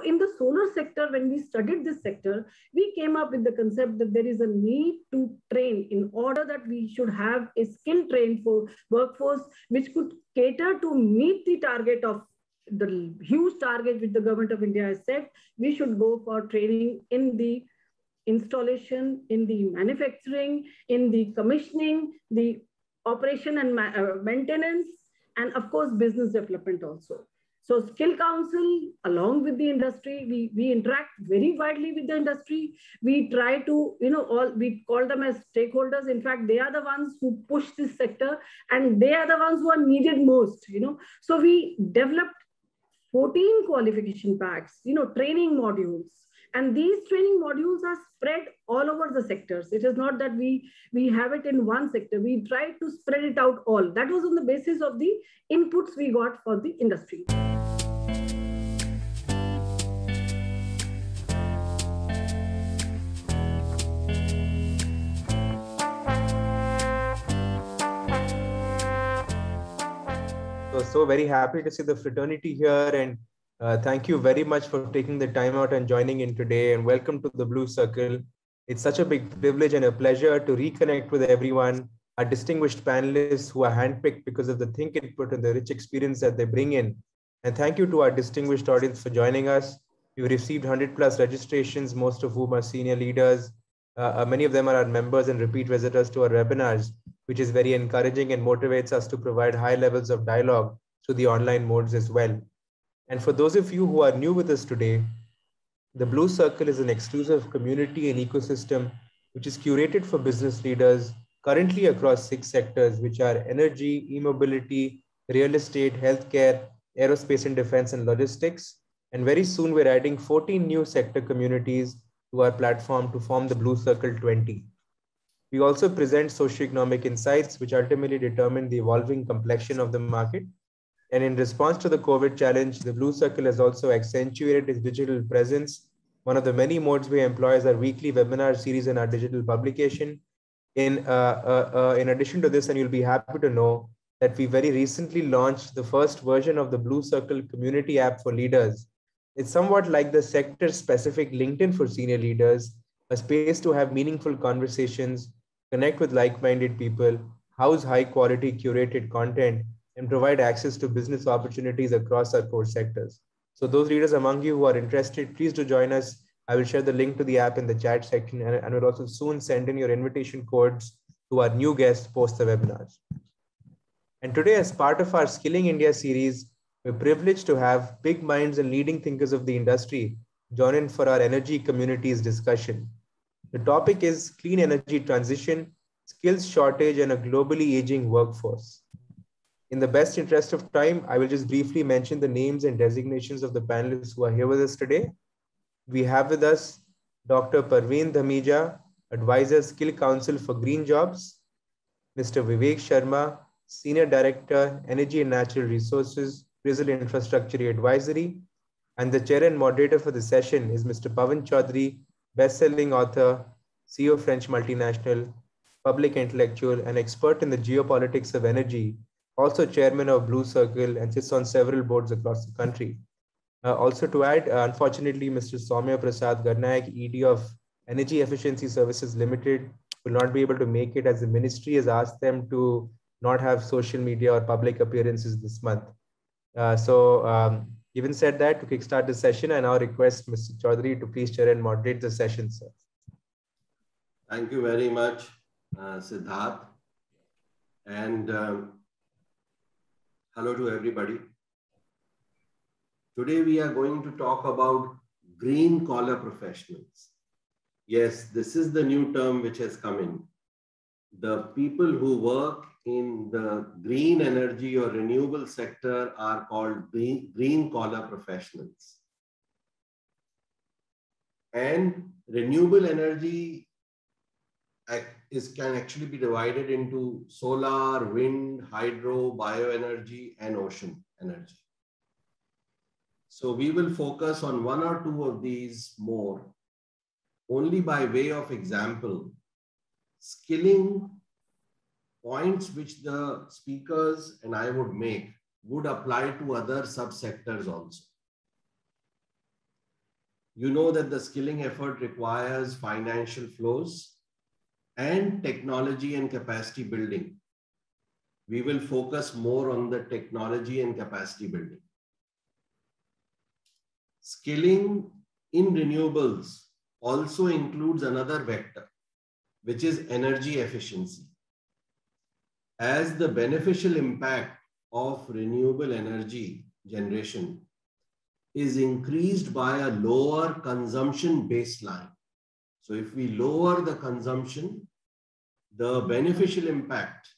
in the solar sector, when we studied this sector, we came up with the concept that there is a need to train in order that we should have a skill trained for workforce, which could cater to meet the target of the huge target which the government of India has set. We should go for training in the installation, in the manufacturing, in the commissioning, the operation and maintenance, and of course, business development also. So Skill Council, along with the industry, we interact very widely with the industry. We try to, we call them as stakeholders. In fact, they are the ones who push this sector, and they are the ones who are needed most, So we developed 14 qualification packs, training modules. And these training modules are spread all over the sectors. It is not that we have it in one sector. We try to spread it out all. That was on the basis of the inputs we got for the industry. So very happy to see the fraternity here, and thank you very much for taking the time out and joining in today, and welcome to the Blue Circle. It's such a big privilege and a pleasure to reconnect with everyone, our distinguished panelists who are handpicked because of the think input and the rich experience that they bring in. And thank you to our distinguished audience for joining us. We've received 100+ registrations, most of whom are senior leaders. Many of them are our members and repeat visitors to our webinars, which is very encouraging and motivates us to provide high levels of dialogue through the online modes as well. And for those of you who are new with us today, the Blue Circle is an exclusive community and ecosystem which is curated for business leaders currently across 6 sectors, which are energy, e-mobility, real estate, healthcare, aerospace and defense, and logistics. And very soon we're adding 14 new sector communities to our platform to form the Blue Circle 20. We also present socioeconomic insights, which ultimately determine the evolving complexion of the market. And in response to the COVID challenge, the Blue Circle has also accentuated its digital presence. One of the many modes we employ is our weekly webinar series and our digital publication. In addition to this, and you'll be happy to know that we very recently launched the first version of the Blue Circle community app for leaders. It's somewhat like the sector-specific LinkedIn for senior leaders, a space to have meaningful conversations, connect with like-minded people, house high-quality curated content, and provide access to business opportunities across our core sectors. So those leaders among you who are interested, please do join us. I will share the link to the app in the chat section, and will also soon send in your invitation codes to our new guests post the webinars. And today, as part of our Skilling India series, we're privileged to have big minds and leading thinkers of the industry join in for our energy communities discussion. The topic is clean energy transition, skills shortage, and a globally aging workforce. In the best interest of time, I will just briefly mention the names and designations of the panelists who are here with us today. We have with us Dr. Parveen Dhamija, Advisor, Skill Council for Green Jobs, Mr. Vivek Sharma, Senior Director, Energy and Natural Resources, Brazil Infrastructure Advisory, and the chair and moderator for the session is Mr. Pawan Chaudhary, best-selling author, CEO French multinational, public intellectual, and expert in the geopolitics of energy, also chairman of Blue Circle and sits on several boards across the country. Also to add, unfortunately, Mr. Soumya Prasad Garnayak, ED of Energy Efficiency Services Limited, will not be able to make it as the ministry has asked them to not have social media or public appearances this month. Given said that, to kickstart the session, I now request Mr. Chaudhary to please chair and moderate the session, sir. Thank you very much, Siddharth. And hello to everybody. Today we are going to talk about green collar professionals. Yes, this is the new term which has come in. The people who work in the green energy or renewable sector are called green collar professionals. And renewable energy can actually be divided into solar, wind, hydro, bioenergy, and ocean energy. So we will focus on one or two of these more. Only by way of example, skilling points which the speakers and I would make would apply to other subsectors also. you know that the skilling effort requires financial flows and technology and capacity building. We will focus more on the technology and capacity building. Skilling in renewables also includes another vector, which is energy efficiency. As the beneficial impact of renewable energy generation is increased by a lower consumption baseline. So if we lower the consumption, the beneficial impact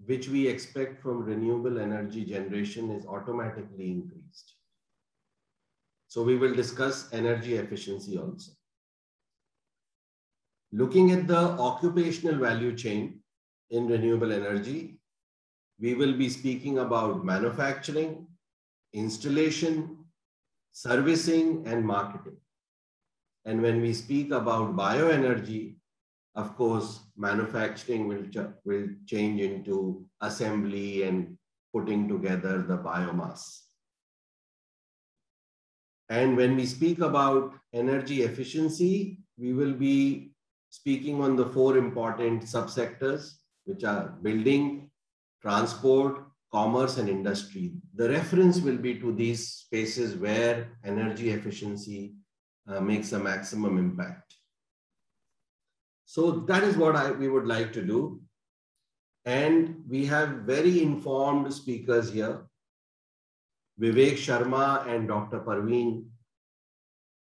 which we expect from renewable energy generation is automatically increased. So we will discuss energy efficiency also. Looking at the occupational value chain in renewable energy, we will be speaking about manufacturing, installation, servicing, and marketing. And when we speak about bioenergy, of course, manufacturing will change into assembly and putting together the biomass. And when we speak about energy efficiency, we will be speaking on the 4 important subsectors, which are building, transport, commerce, and industry. The reference will be to these spaces where energy efficiency makes a maximum impact. So that is what we would like to do. And we have very informed speakers here, Vivek Sharma and Dr. Parveen.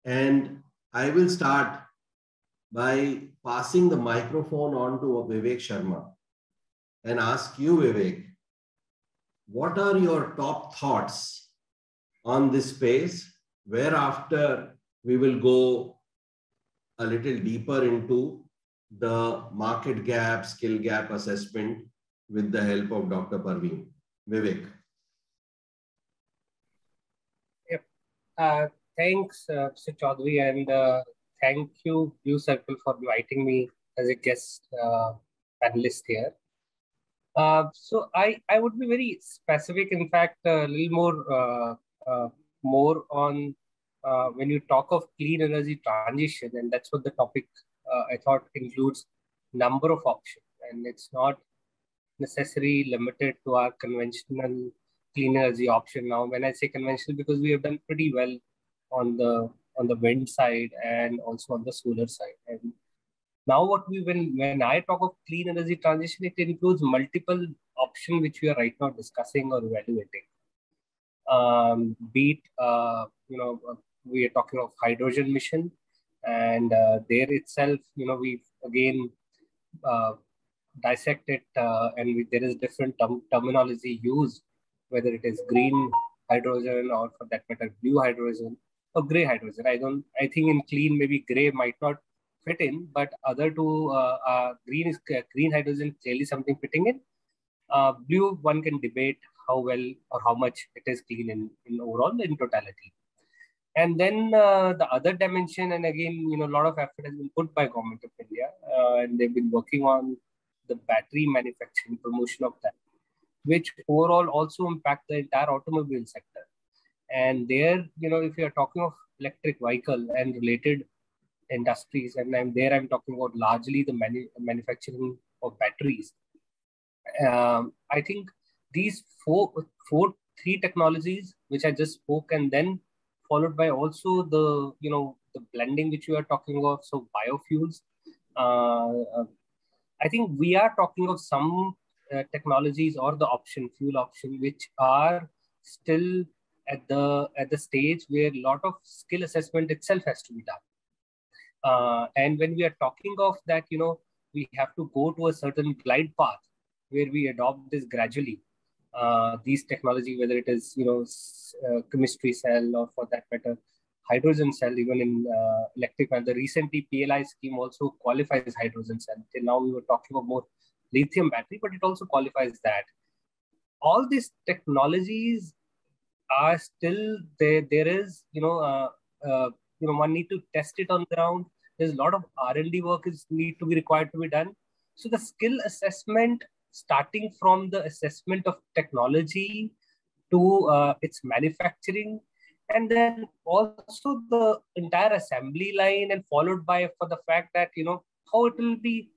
And I will start by passing the microphone on to Vivek Sharma and ask you, Vivek, what are your top thoughts on this space, whereafter we will go a little deeper into the market gap, skill gap assessment with the help of Dr. Parveen. Vivek. Yep. Thanks, Mr. Chaudhary, and thank you, Blue Circle, for inviting me as a guest panelist here. So I would be very specific, in fact, a little more on when you talk of clean energy transition, and that's what the topic I thought includes number of options, and it's not necessarily limited to our conventional clean energy option. Now, when I say conventional, because we have done pretty well on the wind side and also on the solar side. And now when I talk of clean energy transition, it includes multiple options which we are right now discussing or evaluating. Be it, we are talking of hydrogen mission, and there itself, we've again dissected and there is different terminology used, whether it is green hydrogen or for that matter, blue hydrogen or gray hydrogen. I think in clean, maybe gray might not fit in, but other two, green hydrogen clearly something fitting in. Blue, one can debate how well or how much it is clean in overall, in totality. And then the other dimension, and again, a lot of effort has been put by Government of India, and they've been working on the battery manufacturing, promotion of that, which overall also impact the entire automobile sector. And there, if you are talking of electric vehicle and related industries, and I'm talking about largely the manufacturing of batteries. I think these three technologies which I just spoke, and then followed by also the blending which we are talking of, so biofuels. I think we are talking of some technologies or the fuel option, which are still at the stage where a lot of skill assessment itself has to be done. And when we are talking of that, we have to go to a certain glide path where we adopt this gradually. These technology, whether it is chemistry cell or for that matter hydrogen cell, even in electric. The recently PLI scheme also qualifies hydrogen cell. Till now we were talking about more lithium battery, but it also qualifies that. All these technologies are still there. There is one need to test it on the ground. There's a lot of R&D work need to be required to be done. So the skill assessment, starting from the assessment of technology to its manufacturing, And then also the entire assembly line, and followed by for the fact that, how it will be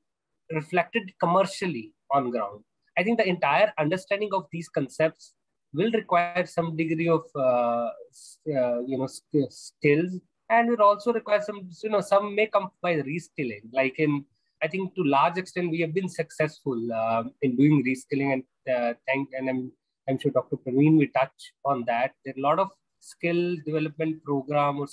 reflected commercially on ground. I think the entire understanding of these concepts will require some degree of skills, and will also require some may come by reskilling. Like I think to large extent we have been successful in doing reskilling, and I'm sure Dr. Praveen will touch on that. There are a lot of skill development program or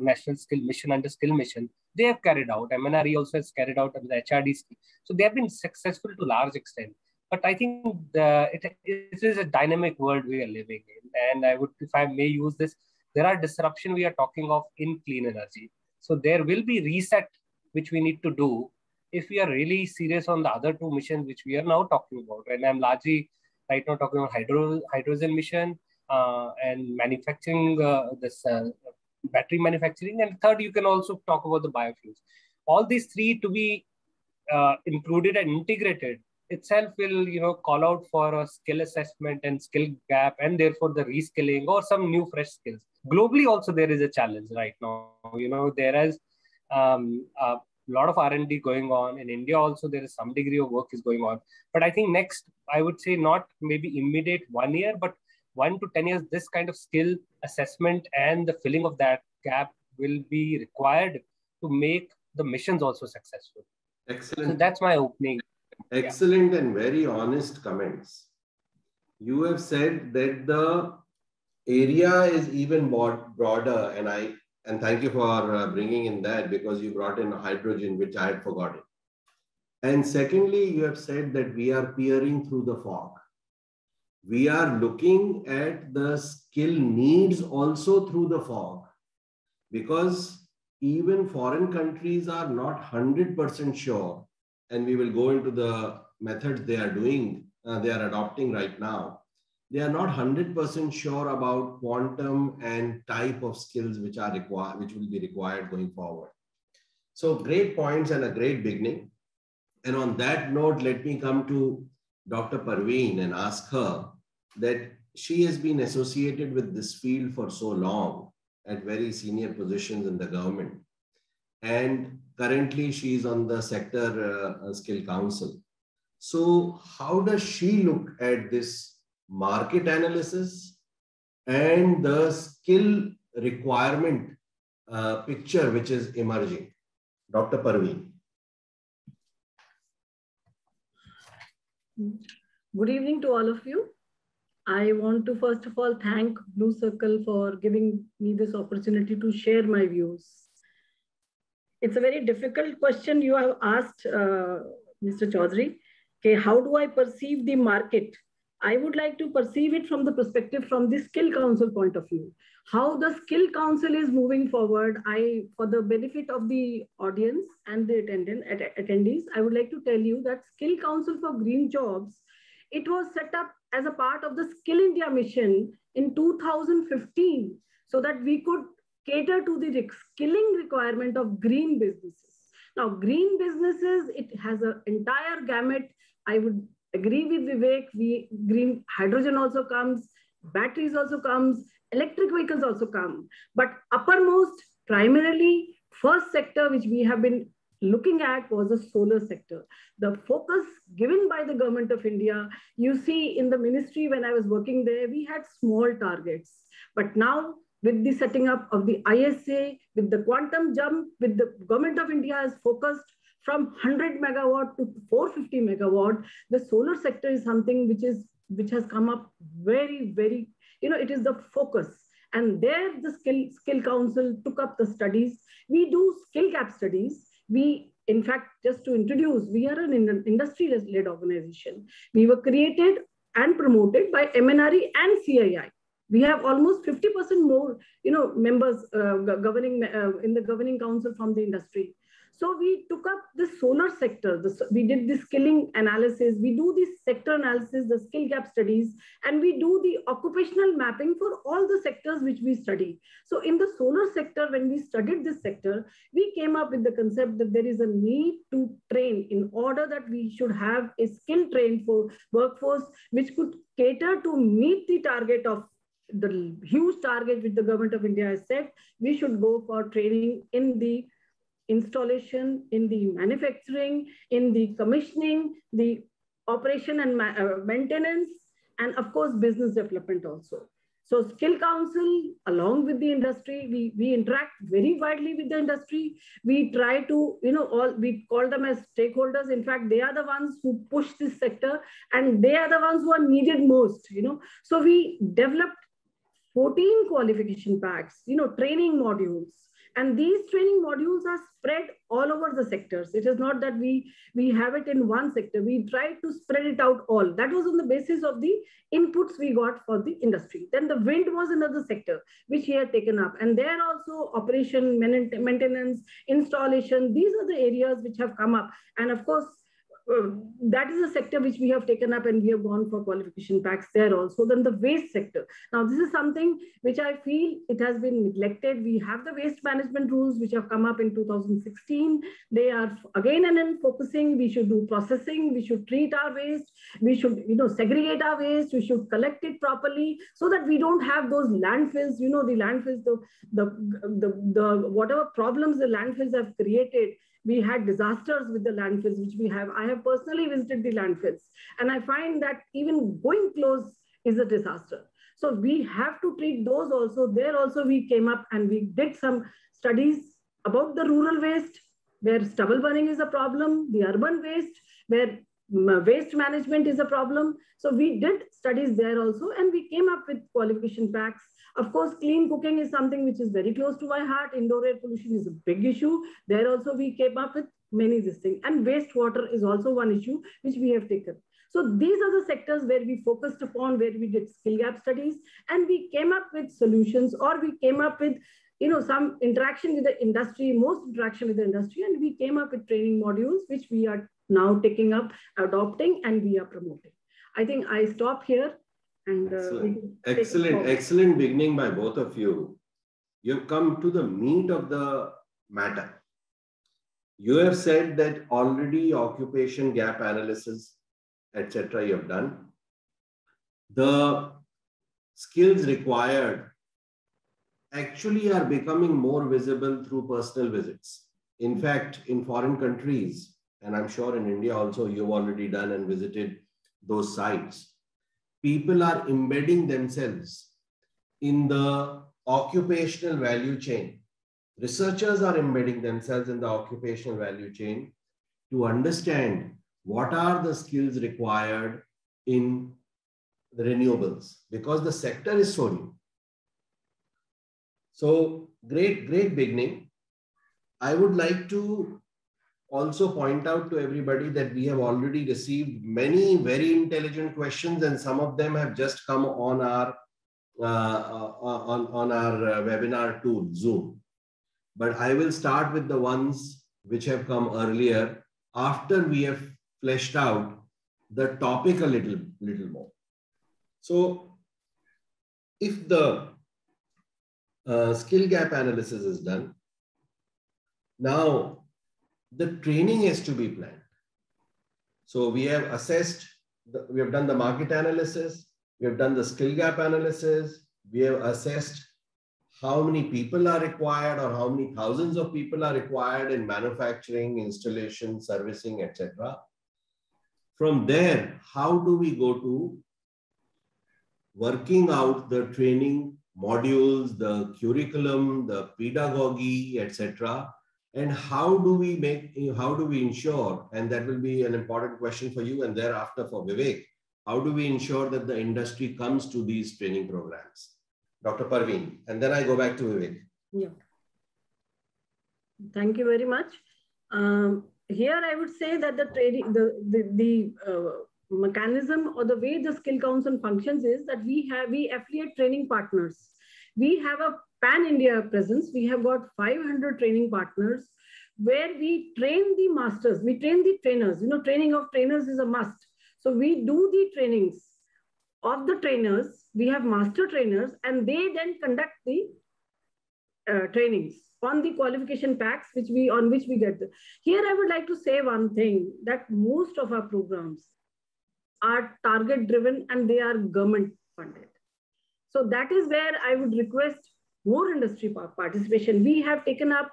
national skill mission under skill mission they have carried out. MNRE also has carried out with HRD scheme. So they have been successful to large extent. But I think it is a dynamic world we are living in. And I would, if I may use this, there are disruption we are talking of in clean energy. So there will be reset which we need to do if we are really serious on the other two missions which we are now talking about. And I'm largely right now talking about hydrogen mission and manufacturing this battery manufacturing. And third, you can also talk about the biofuels. All these three to be included and integrated itself will, call out for a skill assessment and skill gap, and therefore the reskilling or some new fresh skills. Globally also there is a challenge right now. There is a lot of R&D going on. In India also there is some degree of work is going on. But I think next, I would say not maybe immediate 1 year, but 1 to 10 years, this kind of skill assessment and the filling of that gap will be required to make the missions also successful. Excellent. So that's my opening. Excellent and very honest comments. You have said that the area is even more broader, and thank you for bringing in that, because you brought in hydrogen, which I had forgotten. And secondly, you have said that we are peering through the fog. We are looking at the skill needs also through the fog, because even foreign countries are not 100% sure, and we will go into the methods they are doing, they are adopting right now. They are not 100% sure about quantum and type of skills which are required, which will be required going forward. So great points and a great beginning. And on that note, let me come to Dr. Parveen and ask her that she has been associated with this field for so long at very senior positions in the government. And currently she is on the sector skill council. So how does she look at this market analysis and the skill requirement picture which is emerging? Dr. Parveen. Good evening to all of you. I want to first of all thank Blue Circle for giving me this opportunity to share my views. It's a very difficult question you have asked, Mr. Chaudhary. Okay, how do I perceive the market? I would like to perceive it from the perspective from the Skill Council point of view. How the Skill Council is moving forward, for the benefit of the audience and the attendees, I would like to tell you that Skill Council for Green Jobs, it was set up as a part of the Skill India mission in 2015, so that we could cater to the skilling requirement of green businesses. Now, green businesses, it has an entire gamut. I would agree with Vivek, green hydrogen also comes, batteries also comes, electric vehicles also come. But uppermost, primarily, first sector which we have been looking at was the solar sector. The focus given by the government of India, you see in the ministry when I was working there, we had small targets. But now with the setting up of the ISA, with the quantum jump, with the government of India has focused from 100 megawatt to 450 megawatt, the solar sector is something which has come up very, very, it is the focus. And there the Skill Council took up the studies. We do skill gap studies. We, in fact, just to introduce, we are an industry-led organization. We were created and promoted by MNRE and CII. We have almost 50% more, members governing in the governing council from the industry. So we took up the solar sector. We did the skilling analysis. We do the sector analysis, the skill gap studies, and we do the occupational mapping for all the sectors which we study. So in the solar sector, when we studied this sector, we came up with the concept that there is a need to train in order that we should have a skill trained for workforce, which could cater to meet the target of the huge target which the government of India has set, we should go for training in the installation, in the manufacturing, in the commissioning, the operation and maintenance, and of course, business development also. So Skill Council, along with the industry, we interact very widely with the industry. We try to, we call them as stakeholders. In fact, they are the ones who push this sector, and they are the ones who are needed most, So we developed 14 qualification packs, training modules. And these training modules are spread all over the sectors. It is not that we have it in one sector. We try to spread it out all. That was on the basis of the inputs we got for the industry. Then the wind was another sector, which he had taken up. And there also operation, maintenance, installation, these are the areas which have come up. And of course, that is a sector which we have taken up, and we have gone for qualification packs there also. Then the waste sector. Now, this is something which I feel it has been neglected. We have the waste management rules which have come up in 2016. They are again and then focusing. We should do processing. We should treat our waste. We should, segregate our waste. We should collect it properly so that we don't have those landfills. The landfills, the whatever problems the landfills have created. We had disasters with the landfills, which we have. I have personally visited the landfills, and I find that even going close is a disaster. So we have to treat those also. There also we came up and we did some studies about the rural waste, where stubble burning is a problem, the urban waste, where waste management is a problem. So we did studies there also, and we came up with qualification packs. Of course, clean cooking is something which is very close to my heart. Indoor air pollution is a big issue. There also we came up with many this thing. And wastewater is also one issue which we have taken. So these are the sectors where we focused upon, where we did skill gap studies, and we came up with solutions, or we came up with some interaction with the industry, most interaction with the industry, and we came up with training modules, which we are now taking up, adopting, and we are promoting. I think I stop here. And excellent beginning by both of you. You've come to the meat of the matter. You have said that already occupation gap analysis, etc. you have done. The skills required actually are becoming more visible through personal visits. In fact, in foreign countries, and I'm sure in India also, you've already done and visited those sites. People are embedding themselves in the occupational value chain. Researchers are embedding themselves in the occupational value chain to understand what are the skills required in the renewables, because the sector is so new. So great beginning. I would like to also point out to everybody that we have already received many very intelligent questions, and some of them have just come on our webinar tool, Zoom. But I will start with the ones which have come earlier after we have fleshed out the topic a little more. So if the skill gap analysis is done, now the training has to be planned. So we have assessed, we have done the market analysis, we have done the skill gap analysis, we have assessed how many people are required or how many thousands of people are required in manufacturing, installation, servicing, etc. From there, how do we go to working out the training modules, the curriculum, the pedagogy, etc. And how do we ensure, and that will be an important question for you and thereafter for Vivek, how do we ensure that the industry comes to these training programs? Dr. Parveen, and then I go back to Vivek. Yeah. Thank you very much. Here I would say that the training, the mechanism or the way the Skill Council functions is that we affiliate training partners. We have a pan-India presence. We have got 500 training partners where we train the masters, we train the trainers. Training of trainers is a must. So we do the trainings of the trainers. We have master trainers, and they then conduct the trainings on the qualification packs on which we get. Here I would like to say one thing, that most of our programs are target driven and they are government funded. So that is where I would request more industry participation. We have taken up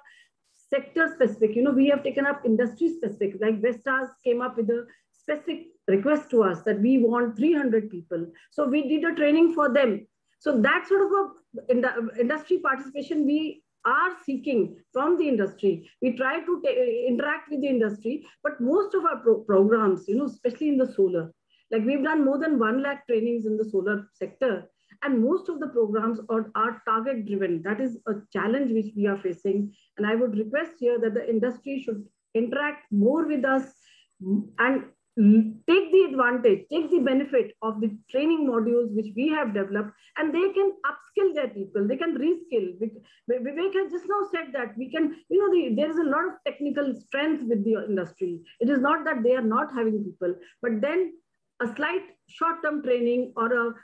sector specific, we have taken up industry specific, like Vestas came up with a specific request to us that we want 300 people. So we did a training for them. So that sort of a industry participation we are seeking from the industry. We try to interact with the industry, but most of our programs, especially in the solar, like we've done more than 1 lakh trainings in the solar sector. And most of the programs are target driven. That is a challenge which we are facing. And I would request here that the industry should interact more with us and take the advantage, take the benefit of the training modules which we have developed, and they can upskill their people, they can reskill. Vivek has just now said that we can, there is a lot of technical strength with the industry. It is not that they are not having people, but then a slight short-term training or a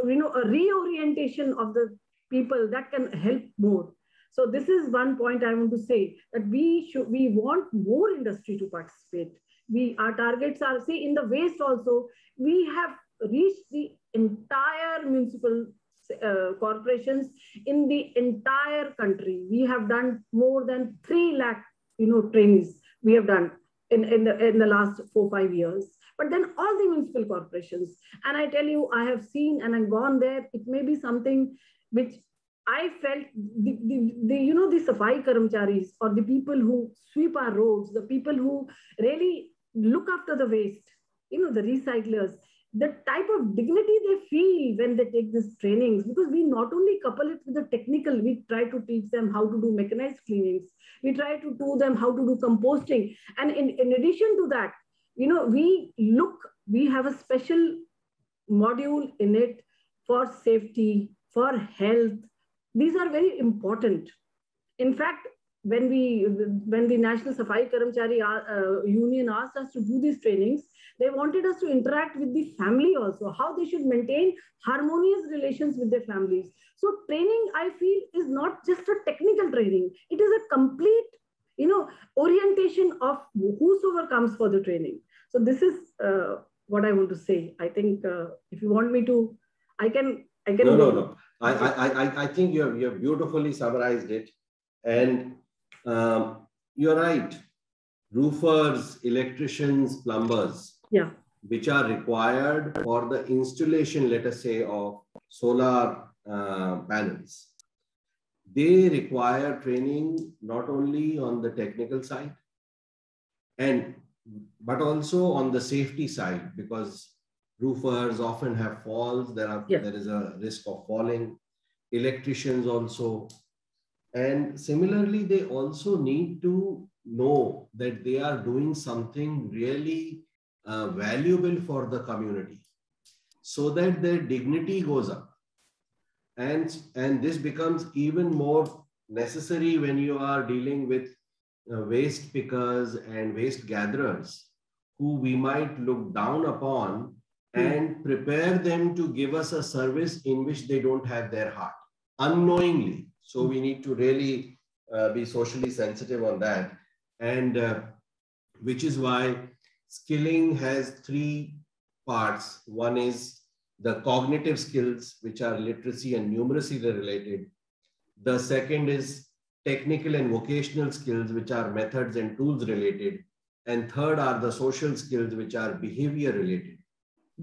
reorientation of the people that can help more. So this is one point I want to say, that we want more industry to participate. Our targets are, see, in the waste also, we have reached the entire municipal corporations in the entire country. We have done more than 3 lakh, trainings we have done in the last 4-5 years. But then all the municipal corporations, and I tell you, I have seen and I've gone there. It may be something which I felt the Safai Karamcharis, or the people who sweep our roads, the people who really look after the waste, the recyclers, the type of dignity they feel when they take these trainings, because we not only couple it with the technical, we try to teach them how to do mechanized cleanings. We try to do them how to do composting. And in addition to that, we have a special module in it for safety, for health. These are very important. In fact, when the National Safai Karamchari Union asked us to do these trainings, they wanted us to interact with the family also, how they should maintain harmonious relations with their families. So training, I feel, is not just a technical training. It is a complete, orientation of whosoever comes for the training. So this is what I want to say. I think if you want me to, I can. No. I think you have beautifully summarized it. And you're right. Roofers, electricians, plumbers, which are required for the installation, let us say, of solar panels, they require training not only on the technical side, but also on the safety side, because roofers often have falls. There is a risk of falling. Electricians also. And similarly, they also need to know that they are doing something really valuable for the community, so that their dignity goes up. And this becomes even more necessary when you are dealing with waste pickers and waste gatherers, who we might look down upon and prepare them to give us a service in which they don't have their heart, unknowingly. So we need to really be socially sensitive on that. And which is why skilling has 3 parts. One is the cognitive skills, which are literacy and numeracy related. The second is technical and vocational skills, which are methods and tools related. And third are the social skills, which are behavior related.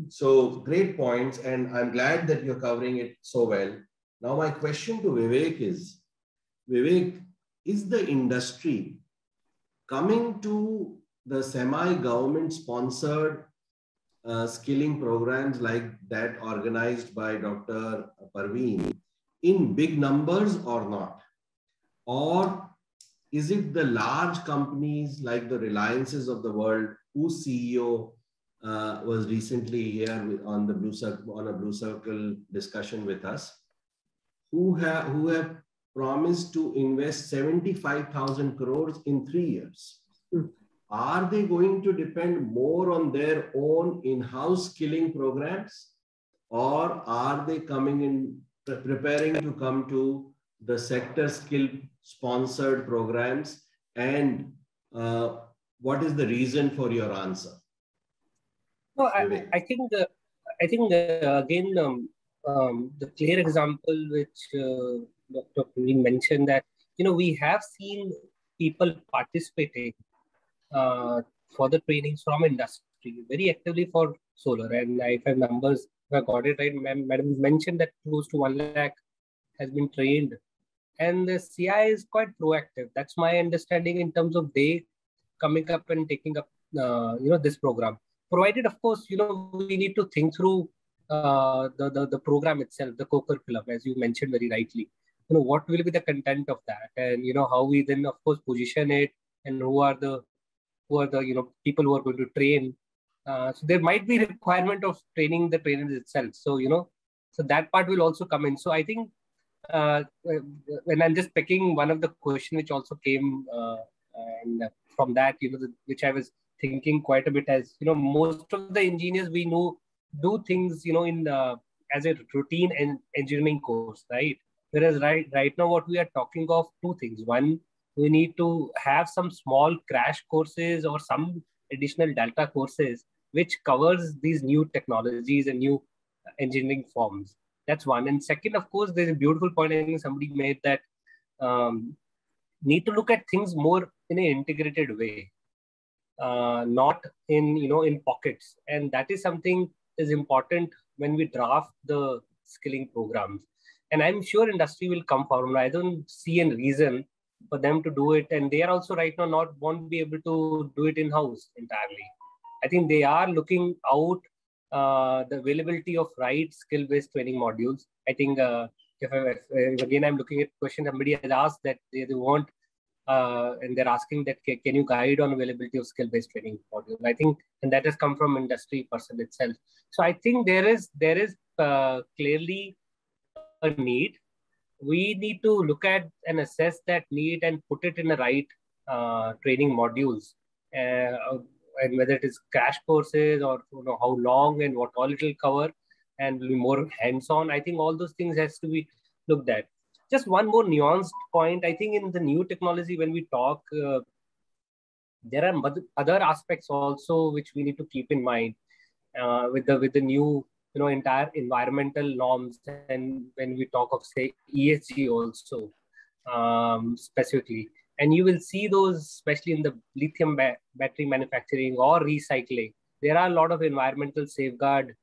So great points. And I'm glad that you're covering it so well. Now, my question to Vivek is, Vivek, is the industry coming to the semi-government sponsored skilling programs like that organized by Dr. Parveen in big numbers or not? Or is it the large companies like the Reliances of the world, whose CEO was recently here on the Blue Circle, on a Blue Circle discussion with us, who have promised to invest 75,000 crores in 3 years? Are they going to depend more on their own in-house skilling programs, or are they preparing to come to the sector skill sponsored programs? And what is the reason for your answer? No, I think again, the clear example which Dr. Praveen mentioned, that we have seen people participating for the trainings from industry very actively for solar. And if I have numbers, if I got it right, Madam mentioned that close to 1 lakh has been trained, and the CI is quite proactive. That's my understanding in terms of they coming up and taking up this program. Provided, of course, we need to think through the program itself, the co-curriculum, as you mentioned very rightly. What will be the content of that, and how we then, of course, position it, and who are the people who are going to train. So there might be requirement of training the trainers itself. So so that part will also come in. So I think when I'm just picking one of the question which also came and from that, which I was thinking quite a bit, as most of the engineers we know do things in as a routine and engineering course, right? Whereas right now what we are talking of two things. One, we need to have some small crash courses or some additional delta courses which covers these new technologies and new engineering forms. That's one. And second, of course, there's a beautiful point I think somebody made, that need to look at things more in an integrated way, not in pockets. And that is something is important when we draft the skilling programs. And I'm sure industry will come forward. I don't see a reason for them to do it. And they are also right now won't be able to do it in-house entirely. I think they are looking out the availability of right skill-based training modules. I think if again I'm looking at question, somebody has asked that they want and they're asking that can you guide on availability of skill-based training module. I think, and that has come from industry person itself. So I think there is clearly a need. We need to look at and assess that need and put it in the right training modules, and whether it is crash courses or how long and what all it will cover, and will be more hands-on. I think all those things has to be looked at. Just one more nuanced point. I think in the new technology, when we talk, there are other aspects also which we need to keep in mind with the new entire environmental norms, and when we talk of say ESG also specifically. And you will see those, especially in the lithium battery manufacturing or recycling, there are a lot of environmental safeguard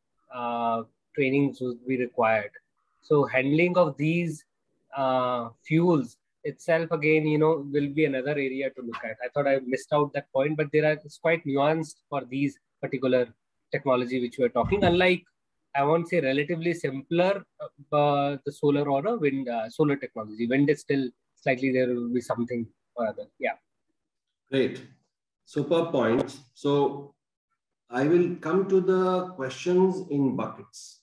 trainings will be required. So handling of these fuels itself, again, will be another area to look at. I thought I missed out that point, but it's quite nuanced for these particular technology which we are talking. Unlike, I won't say relatively simpler, the solar or a wind, solar technology. Wind is still slightly, there will be something or other. Yeah. Great. Super points. So I will come to the questions in buckets,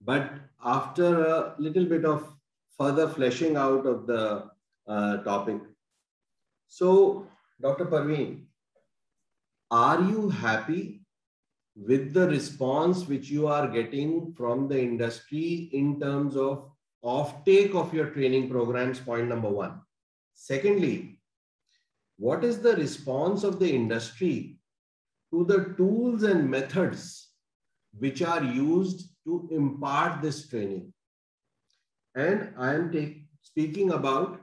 but after a little bit of further fleshing out of the topic. So, Dr. Parveen, are you happy with the response which you are getting from the industry in terms of offtake of your training programs? Point number one. Secondly, what is the response of the industry to the tools and methods which are used to impart this training? And I am speaking about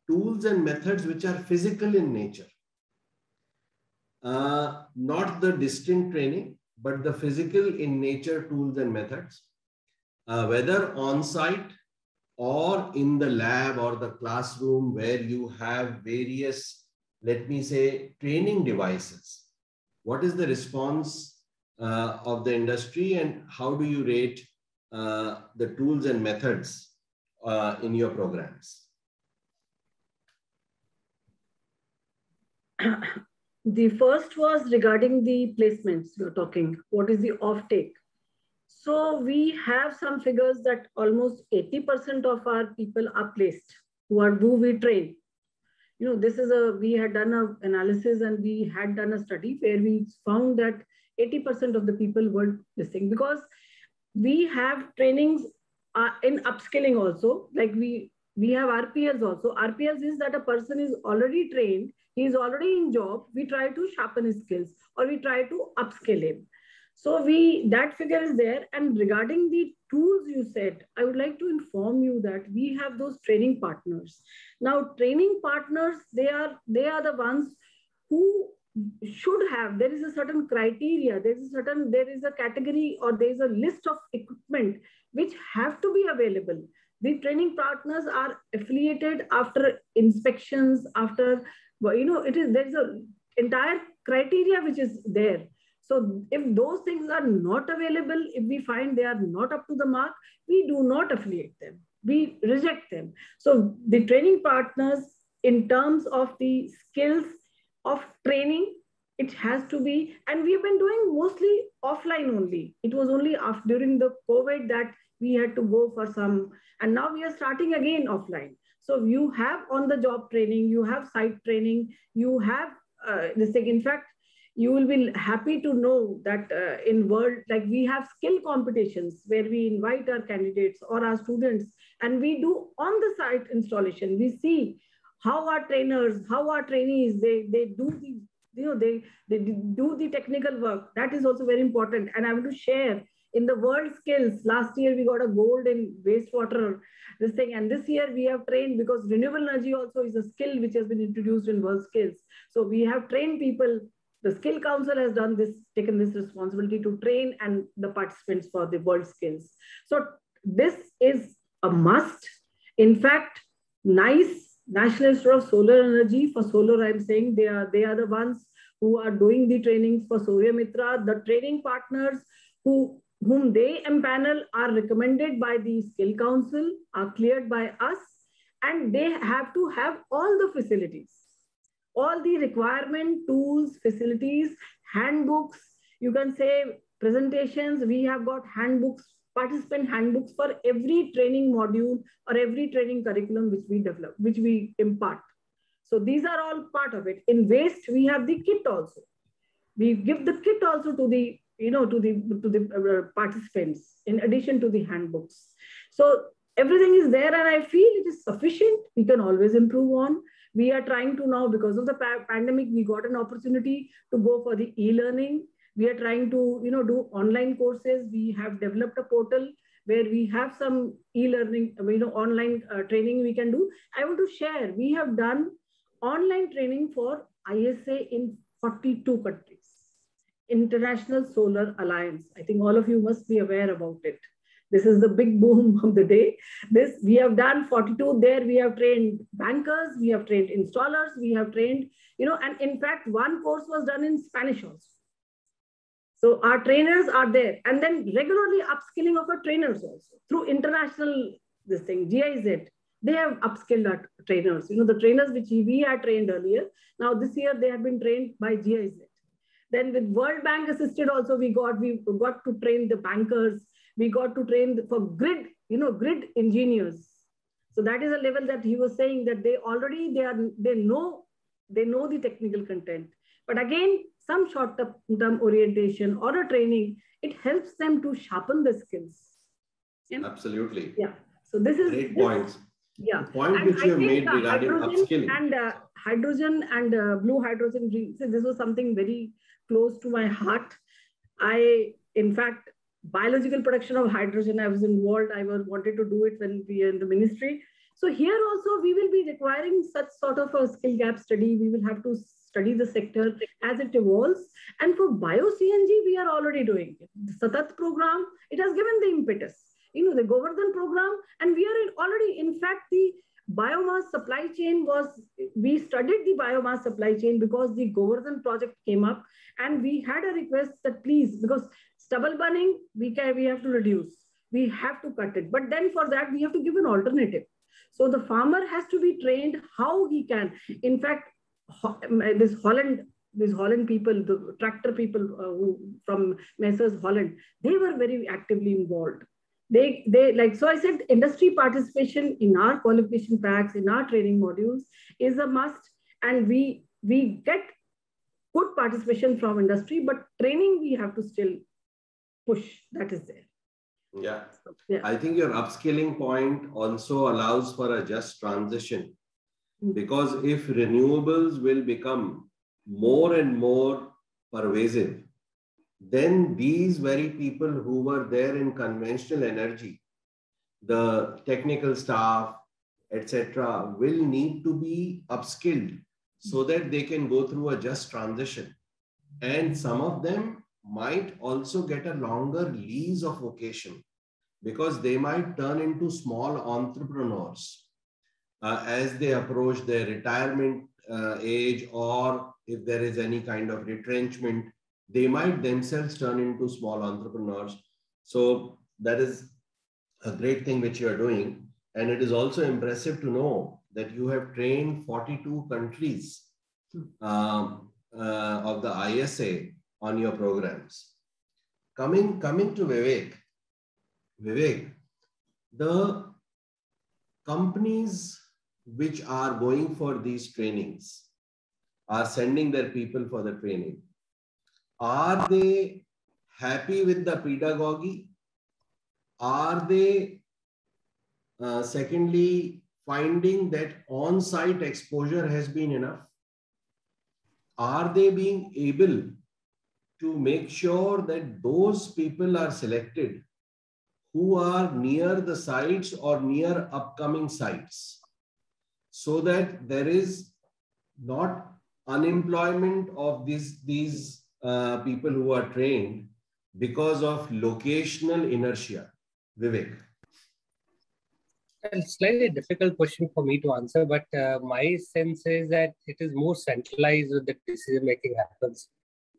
tools and methods which are physical in nature. Not the distant training, but the physical in nature tools and methods, whether on-site or in the lab or the classroom, where you have various, let me say, training devices. What is the response of the industry, and how do you rate the tools and methods in your programs? The first was regarding the placements you're talking. What is the offtake? So we have some figures that almost 80% of our people are placed who we train. This is we had done an analysis, and we had done a study where we found that 80% of the people were missing, because we have trainings in upskilling also. Like we have RPLs also. RPLs is that a person is already trained, he is already in job, we try to sharpen his skills or we try to upskill him. So that figure is there. And regarding the tools you said, I would like to inform you that we have those training partners. Now, training partners, they are the ones who should have, there is a certain criteria, there is a category, or there is a list of equipment which have to be available. The training partners are affiliated after inspections, after, there's a entire criteria which is there. So if those things are not available, if we find they are not up to the mark, we do not affiliate them. We reject them. So the training partners, in terms of the skills of training, it has to be, and we have been doing mostly offline only. It was only during the COVID that we had to go for some, and now we are starting again offline. So you have on-the-job training, you have site training, you have this thing. In fact, you will be happy to know that in world, like we have skill competitions where we invite our candidates or our students, and we do on-the-site installation. We see how our trainers, how our trainees, they do the, they do the technical work. That is also very important. And I want to share, in the world skills, last year we got a gold in wastewater, this thing. And this year we have trained, because renewable energy also is a skill which has been introduced in world skills. So we have trained people. The Skill Council has done this, taken this responsibility to train and the participants for the world skills. So this is a must. In fact, NICE, National Institute of Solar Energy, for solar, I'm saying they are the ones who are doing the trainings for Surya Mitra. The training partners whom they empanel are recommended by the Skill Council, are cleared by us, and they have to have all the facilities, all the requirement tools, facilities, handbooks, you can say presentations. We have got handbooks, participant handbooks for every training module or every training curriculum which we develop, which we impart. So these are all part of it. In waste, we have the kit also. We give the kit also to the, to the participants, in addition to the handbooks. So everything is there, and I feel it is sufficient. We can always improve on. We are trying to now, because of the pandemic, we got an opportunity to go for the e-learning. We are trying to, do online courses. We have developed a portal where we have some e-learning, online training we can do. I want to share, we have done online training for ISA in 42 countries. International Solar Alliance. I think all of you must be aware about it. This is the big boom of the day. We have done 42 there. We have trained bankers, we have trained installers, we have trained, and in fact, one course was done in Spanish also. So our trainers are there, and then regularly upskilling of our trainers also through international, this thing, GIZ. They have upskilled our trainers, the trainers which we had trained earlier. Now this year they have been trained by GIZ. Then with World Bank assisted also, we got to train the bankers. We got to train for grid, grid engineers. So that is a level that he was saying that they know the technical content. But again, some short-term orientation or a training, it helps them to sharpen the skills. Yeah? Absolutely. Yeah. So this is great points. Yeah. The point which you have made regarding upskilling. And hydrogen and blue hydrogen, this was something very close to my heart. In fact, biological production of hydrogen, I was involved. I wanted to do it when we were in the ministry. So here also, we will be requiring such sort of a skill gap study. We will have to study the sector as it evolves. And for bio-CNG, we are already doing it. The Satat program, it has given the impetus. The Govardhan program, and we are already, in fact, the biomass supply chain we studied the biomass supply chain because the Govardhan project came up, and we had a request that please, because stubble burning, we have to reduce. We have to cut it. But then for that, we have to give an alternative. So the farmer has to be trained how he can. In fact, this Holland people, the tractor people from Messrs. Holland, they were very actively involved. So I said, industry participation in our qualification packs, in our training modules is a must. And we get good participation from industry, but training we have to still push. That is there. Yeah. I think your upskilling point also allows for a just transition, because if renewables will become more and more pervasive, then these very people who were there in conventional energy, the technical staff, etc., will need to be upskilled so that they can go through a just transition. And some of them might also get a longer lease of vocation because they might turn into small entrepreneurs as they approach their retirement age, or if there is any kind of retrenchment, they might themselves turn into small entrepreneurs. So that is a great thing which you are doing. And it is also impressive to know that you have trained 42 countries of the ISA on your programs. Coming to Vivek, the companies which are going for these trainings are sending their people for the training. Are they happy with the pedagogy? Are they, secondly, finding that on-site exposure has been enough? Are they being able to make sure that those people are selected who are near the sites or near upcoming sites, so that there is not unemployment of these people who are trained because of locational inertia? Vivek. It's slightly difficult question for me to answer, but my sense is that it is more centralized with the decision making happens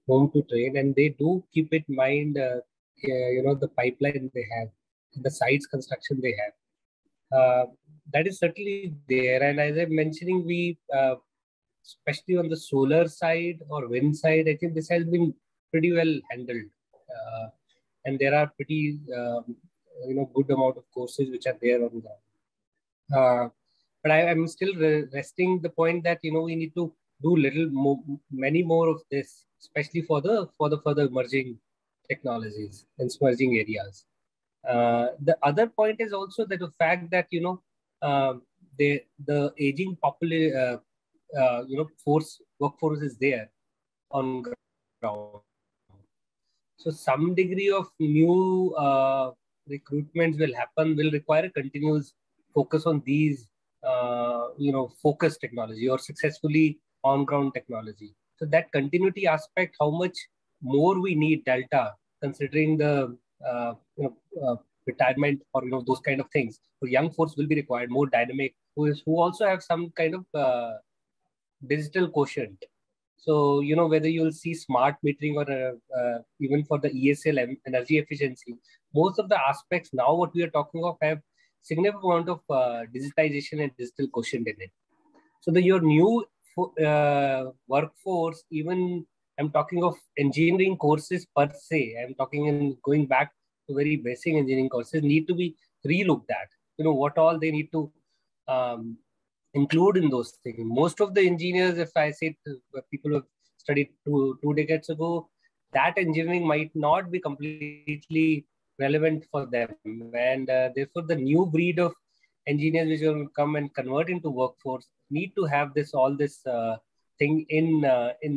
home to train, and they do keep in mind, the pipeline they have, the sites construction they have. That is certainly there, and as I'm mentioning, we especially on the solar side or wind side, I think this has been pretty well handled, and there are pretty good amount of courses which are there on the. But I'm still resting the point that we need to do many more of this, especially for the further emerging technologies and emerging areas. The other point is also that the fact that the aging population, workforce is there on ground. So some degree of new recruitments will require a continuous focus on these, focus technology or successfully on-ground technology. So that continuity aspect, how much more we need delta, considering the retirement or those kind of things. So young force will be required, more dynamic, who also have some kind of digital quotient. So, whether you'll see smart metering or even for the ESL energy efficiency, most of the aspects now what we are talking of have significant amount of digitization and digital quotient in it. So your new workforce, even I'm talking of engineering courses per se, I'm talking in going back to very basic engineering courses, need to be relooked at. What all they need to include in those things. Most of the engineers, if I say people who have studied two decades ago, that engineering might not be completely relevant for them. And therefore, the new breed of engineers which will come and convert into workforce need to have all this thing in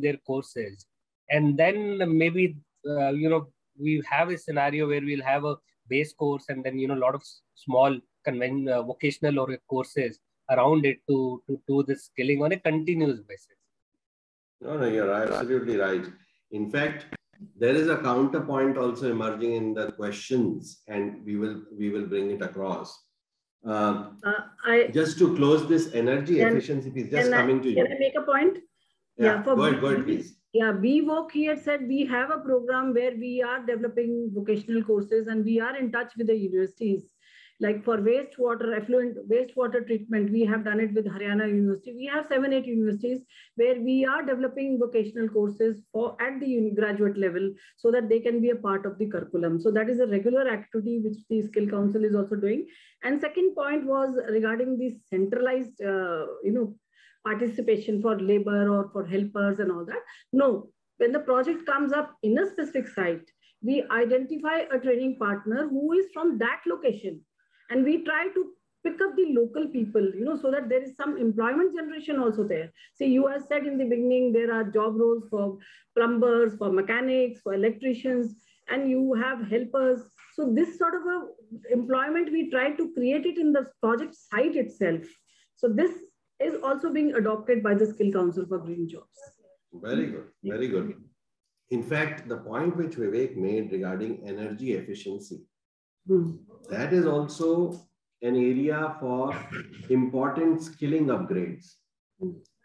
their courses. And then maybe, we have a scenario where we'll have a base course and then, a lot of small vocational or courses around it to do the skilling on a continuous basis. No, you're absolutely right. In fact, there is a counterpoint also emerging in the questions, and we will bring it across. Just to close this energy efficiency piece, coming to you. Can I make a point? Yeah, go ahead, please. Yeah, BVOC, he had said we have a program where we are developing vocational courses and we are in touch with the universities. Like for effluent wastewater treatment, we have done it with Haryana University. We have 7-8 universities where we are developing vocational courses at the graduate level so that they can be a part of the curriculum. So that is a regular activity which the Skill Council is also doing. And second point was regarding the centralized, participation for labor or for helpers and all that. No, when the project comes up in a specific site, we identify a training partner who is from that location. And we try to pick up the local people, so that there is some employment generation also there. See, you have said in the beginning, there are job roles for plumbers, for mechanics, for electricians, and you have helpers. So this sort of a employment, we try to create it in the project site itself. So this is also being adopted by the Skill Council for Green Jobs. Very good, very good. In fact, the point which Vivek made regarding energy efficiency, that is also an area for important skilling upgrades.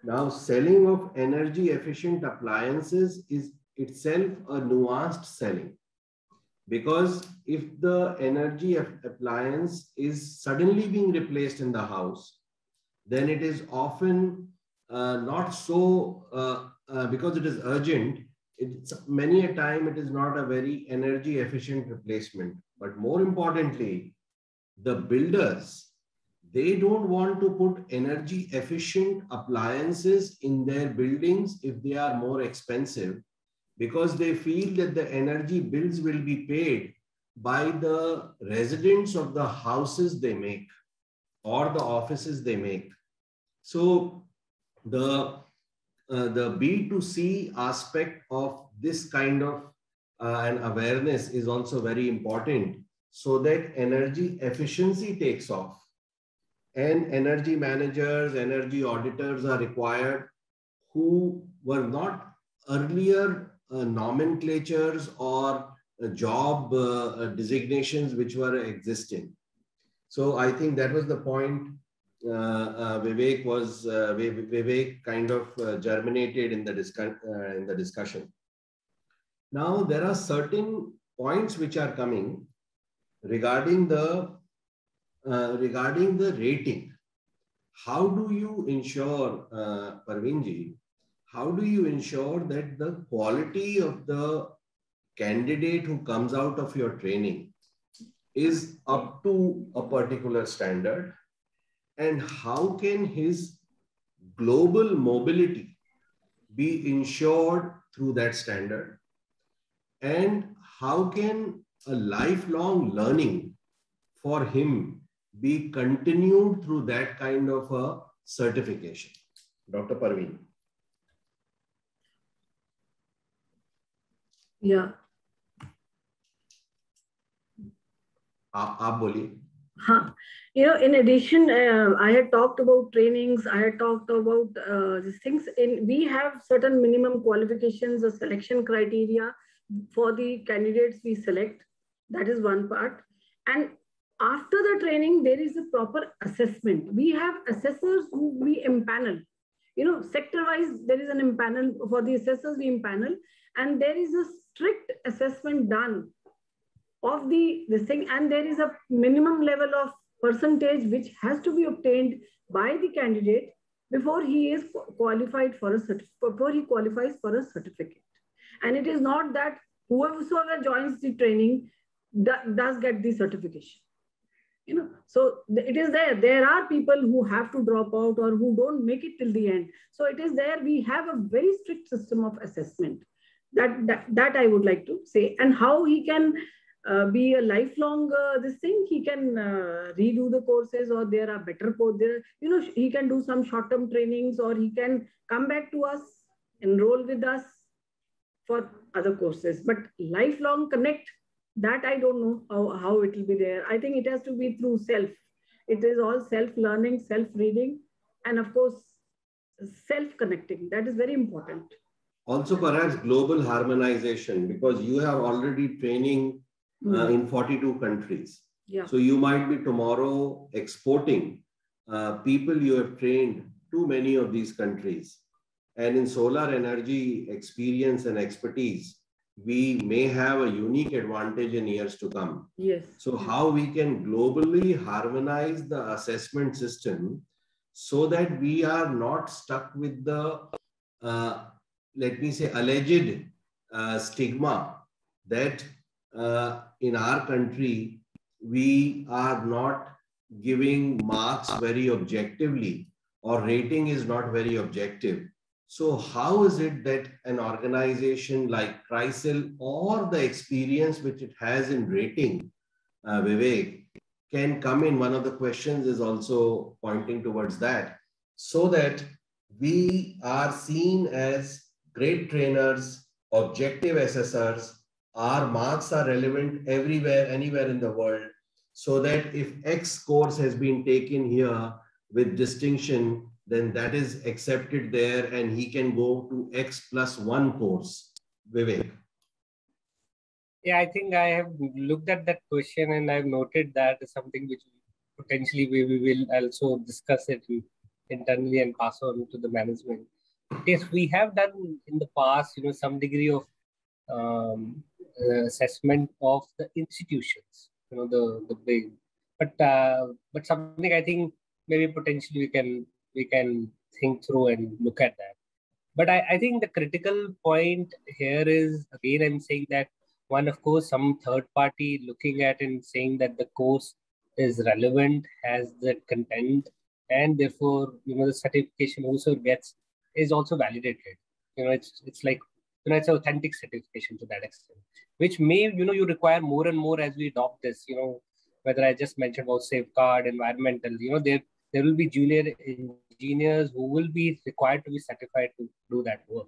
Now, selling of energy efficient appliances is itself a nuanced selling, because if the energy appliance is suddenly being replaced in the house, then it is often not so, because it is urgent, it's many a time it is not a very energy efficient replacement. But more importantly, the builders, they don't want to put energy efficient appliances in their buildings if they are more expensive, because they feel that the energy bills will be paid by the residents of the houses they make or the offices they make. So the B2C aspect of this kind of an awareness is also very important, so that energy efficiency takes off. And energy managers, energy auditors are required, who were not earlier nomenclatures or job designations which were existing. So I think that was the point Vivek kind of germinated in the discussion. Now there are certain points which are coming regarding the rating. How do you ensure, Parveenji, how do you ensure that the quality of the candidate who comes out of your training is up to a particular standard? And how can his global mobility be ensured through that standard? And how can a lifelong learning for him be continued through that kind of a certification? Dr. Parveen. Yeah. आप बोलिए. In addition, I had talked about trainings. I had talked about these things. We have certain minimum qualifications or selection criteria for the candidates we select. That is one part. And after the training, there is a proper assessment. We have assessors who we empanel. Sector-wise, there is an empanel for the assessors we empanel, and there is a strict assessment done of this thing, and there is a minimum level of percentage which has to be obtained by the candidate before he is qualified for before he qualifies for a certificate. And it is not that whoever joins the training does get the certification. So it is there. There are people who have to drop out or who don't make it till the end. So it is there. We have a very strict system of assessment. That I would like to say. And how he can be a lifelong he can redo the courses, or there are better courses. He can do some short-term trainings, or he can come back to us, enroll with us for other courses. But lifelong connect, that I don't know how it will be there. I think it has to be through self. It is all self-learning, self-reading, and of course, self-connecting. That is very important. Also, perhaps global harmonization, because you have already training in 42 countries. Yeah. So you might be tomorrow exporting people you have trained to many of these countries. And in solar energy experience and expertise, we may have a unique advantage in years to come. Yes. So how we can globally harmonize the assessment system so that we are not stuck with the, let me say, alleged stigma that in our country, we are not giving marks very objectively, or rating is not very objective. So how is it that an organization like CRISIL, or the experience which it has in rating, Vivek, can come in. One of the questions is also pointing towards that, so that we are seen as great trainers, objective assessors. Our marks are relevant everywhere, anywhere in the world, so that if X course has been taken here with distinction, then that is accepted there and he can go to X+1 course. Vivek. Yeah, I think I have looked at that question and I've noted that is something which potentially we will also discuss it internally and pass on to the management. Yes, we have done in the past, some degree of assessment of the institutions, the big, but something I think maybe potentially we can think through and look at that. But I think the critical point here is, again, I'm saying that one, of course, some third party looking at and saying that the course is relevant, has the content, and therefore, the certification also gets is also validated. It's like, it's authentic certification to that extent, which may, you require more and more as we adopt this, whether I just mentioned about safeguard, environmental, there will be junior engineers who will be required to be certified to do that work.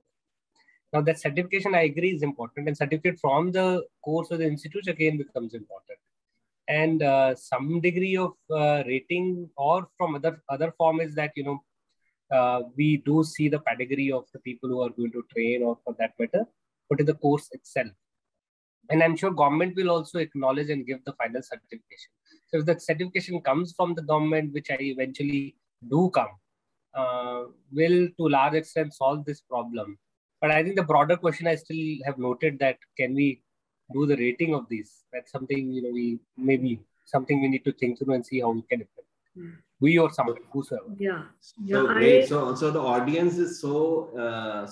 Now that certification, I agree, is important, and certificate from the course or the institute again becomes important. And some degree of rating or from other form is that, we do see the pedigree of the people who are going to train, or for that matter, what is the course itself. And I'm sure government will also acknowledge and give the final certification. So if the certification comes from the government, which I eventually do come, will to a large extent solve this problem. But I think the broader question I still have noted that, can we do the rating of these? That's something, we maybe something we need to think through and see how we can implement. We or somebody, whosoever. Yeah. So great. So the audience is so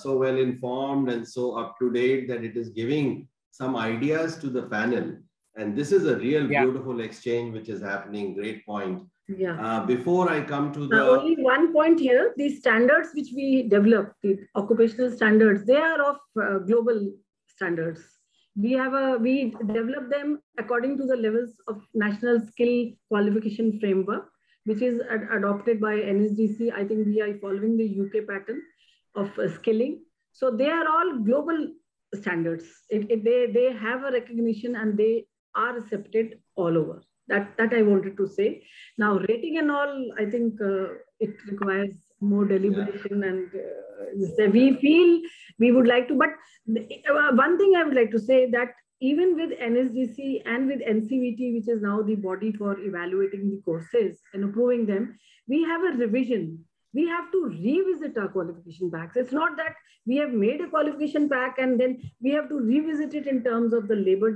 well informed and so up to date that it is giving some ideas to the panel. And this is a real beautiful exchange which is happening. Great point. Yeah. Before I come to the... only one point here, the standards which we develop, the occupational standards, they are of global standards. We develop them according to the levels of National Skill Qualification Framework, which is adopted by NSDC. I think we are following the UK pattern of skilling. So they are all global standards. They have a recognition and they are accepted all over. That I wanted to say. Now, rating and all, I think it requires more deliberation, and we feel we would like to. But one thing I would like to say, that even with NSDC and with NCVT, which is now the body for evaluating the courses and approving them, we have a revision. We have to revisit our qualification packs. It's not that we have made a qualification pack and then we have to revisit it in terms of the labor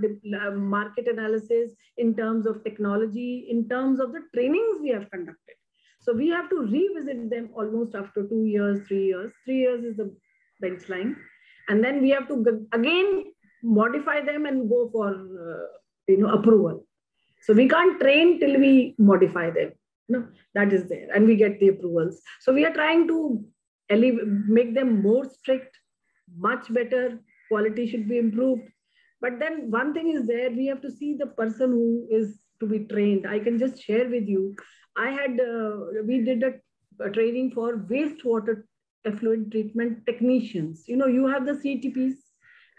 market analysis, in terms of technology, in terms of the trainings we have conducted. So we have to revisit them almost after 2 years, 3 years. 3 years is the baseline. And then we have to again modify them and go for approval. So we can't train till we modify them. No, that is there, and we get the approvals. So we are trying to make them more strict, much better. Quality should be improved. But then one thing is there, we have to see the person who is to be trained. I can just share with you. We did a training for wastewater effluent treatment technicians. You have the CTPs,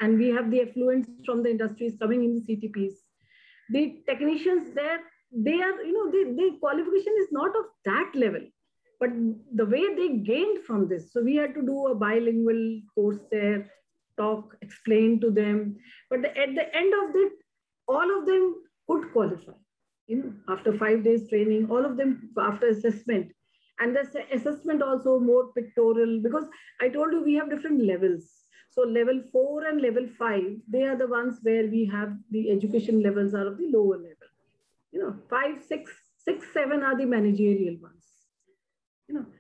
and we have the effluents from the industries coming in the CTPs. The technicians there, they are, the qualification is not of that level, but the way they gained from this. So we had to do a bilingual course there, talk, explain to them. But at the end of it, all of them could qualify. After 5 days training, all of them after assessment. And the assessment also more pictorial, because I told you we have different levels. So level 4 and level 5, they are the ones where we have the education levels are of the lower level. 5, 6, 7 are the managerial ones.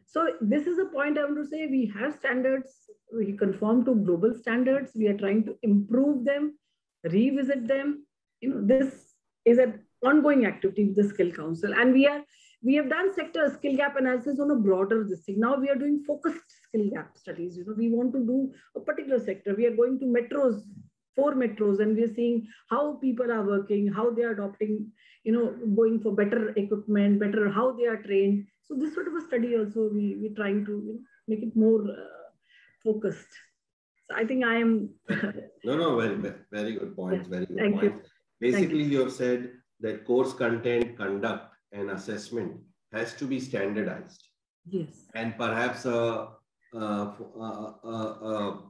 So this is a point I want to say. We have standards. We conform to global standards. We are trying to improve them, revisit them. This is an ongoing activity with the Skill Council, and we have done sector skill gap analysis on a broader thing. Now we are doing focused skill gap studies. We want to do a particular sector. We are going to metros 4 metros, and we're seeing how people are working, how they are adopting, going for better equipment, better how they are trained. So this sort of a study also we're trying to make it more focused. So I think I am. No, very good points. Yeah. Very good Thank point. you. Basically, you have said that course content, conduct, and assessment has to be standardized. Yes. And perhaps a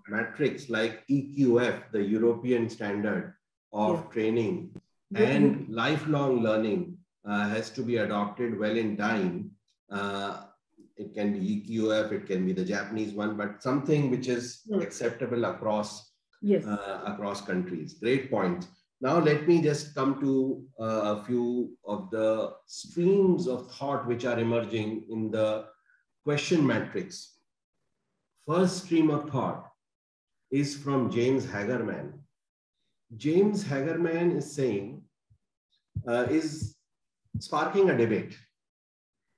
matrix like EQF, the European standard of training, and lifelong learning has to be adopted well in time. It can be EQF, it can be the Japanese one, but something which is acceptable across across countries. Great point. Now let me just come to a few of the streams of thought which are emerging in the question matrix. First stream of thought is from James Hagerman. James Hagerman is saying, is sparking a debate.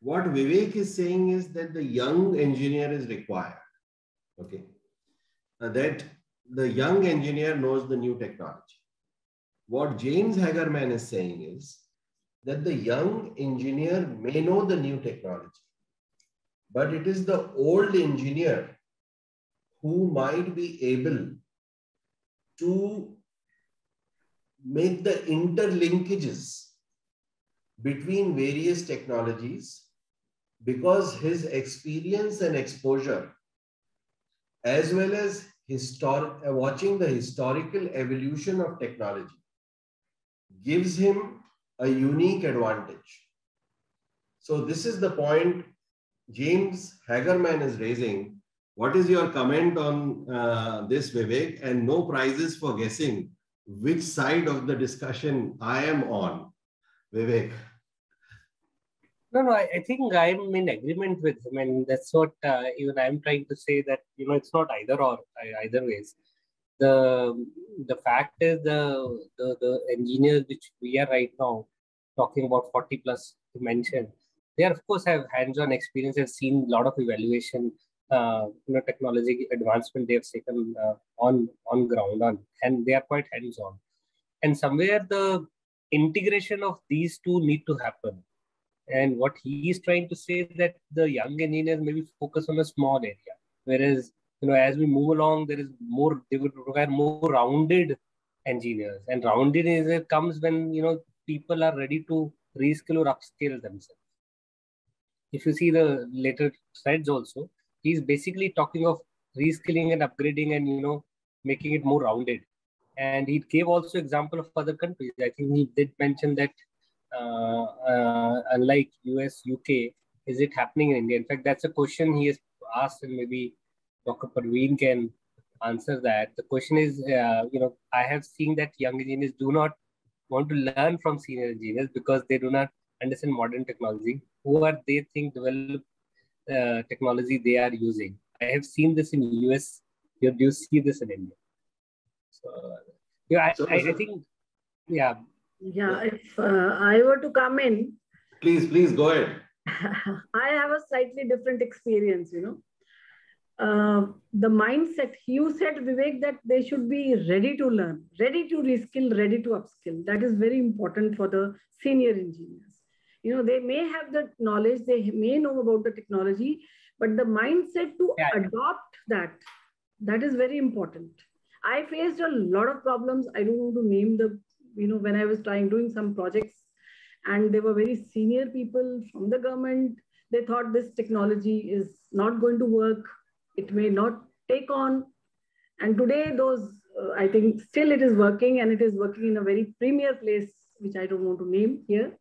What Vivek is saying is that the young engineer is required. Okay. That the young engineer knows the new technology. What James Hagerman is saying is that the young engineer may know the new technology, but it is the old engineer who might be able to make the interlinkages between various technologies, because his experience and exposure, as well as watching the historical evolution of technology, gives him a unique advantage. So this is the point James Hagerman is raising. What is your comment on this, Vivek? And no prizes for guessing which side of the discussion I am on, Vivek. No, I think I'm in agreement with him, and that's what even I'm trying to say, that it's not either or, either ways. The fact is the engineers which we are right now talking about, 40 plus to mention, they are, of course, have hands-on experience, have seen a lot of evaluation, technology advancement they have taken on ground, and they are quite hands-on. And somewhere the integration of these two need to happen. And what he is trying to say is that the young engineers maybe focus on a small area, whereas as we move along, they would require more rounded engineers. And rounded engineers comes when people are ready to reskill or upskill themselves. If you see the later threads also, he's basically talking of reskilling and upgrading and making it more rounded. And he gave also example of other countries. I think he did mention that unlike US, UK, is it happening in India? In fact, that's a question he has asked, and maybe Dr. Parveen can answer that. The question is, I have seen that young engineers do not want to learn from senior engineers because they do not understand modern technology. Who are they think develop technology they are using? I have seen this in US. Do you see this in India? So, I think, yeah. Yeah, if I were to come in. Please go ahead. I have a slightly different experience, the mindset, you said, Vivek, that they should be ready to learn, ready to reskill, ready to upskill. That is very important for the senior engineers. They may have the knowledge, they may know about the technology, but the mindset to adopt that is very important. I faced a lot of problems. I don't want to name the, when I was doing some projects, and they were very senior people from the government. They thought this technology is not going to work. It may not take on. And today I think still it is working, and it is working in a very premier place, which I don't want to name here,